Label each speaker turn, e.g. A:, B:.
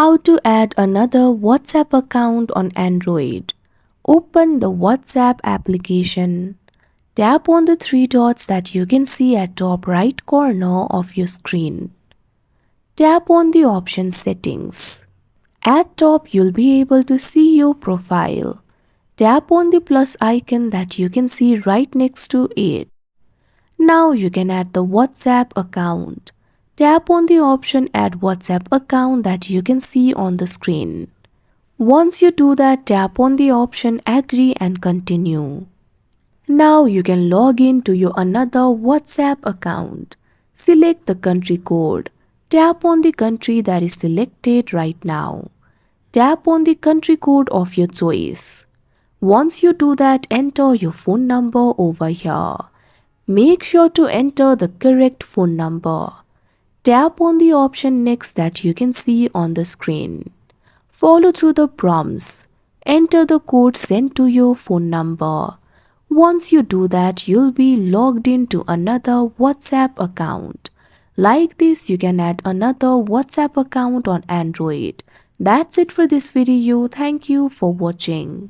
A: How to add another WhatsApp account on Android. Open the WhatsApp application. Tap on the three dots that you can see at top right corner of your screen. Tap on the option Settings. At top you'll be able to see your profile. Tap on the plus icon that you can see right next to it. Now you can add the WhatsApp account. Tap on the option Add WhatsApp account that you can see on the screen. Once you do that, tap on the option Agree and Continue. Now you can log in to your another WhatsApp account. Select the country code. Tap on the country that is selected right now. Tap on the country code of your choice. Once you do that, enter your phone number over here. Make sure to enter the correct phone number. Tap on the option Next that you can see on the screen. Follow through the prompts. Enter the code sent to your phone number. Once you do that, you'll be logged into another WhatsApp account. Like this, you can add another WhatsApp account on Android. That's it for this video. Thank you for watching.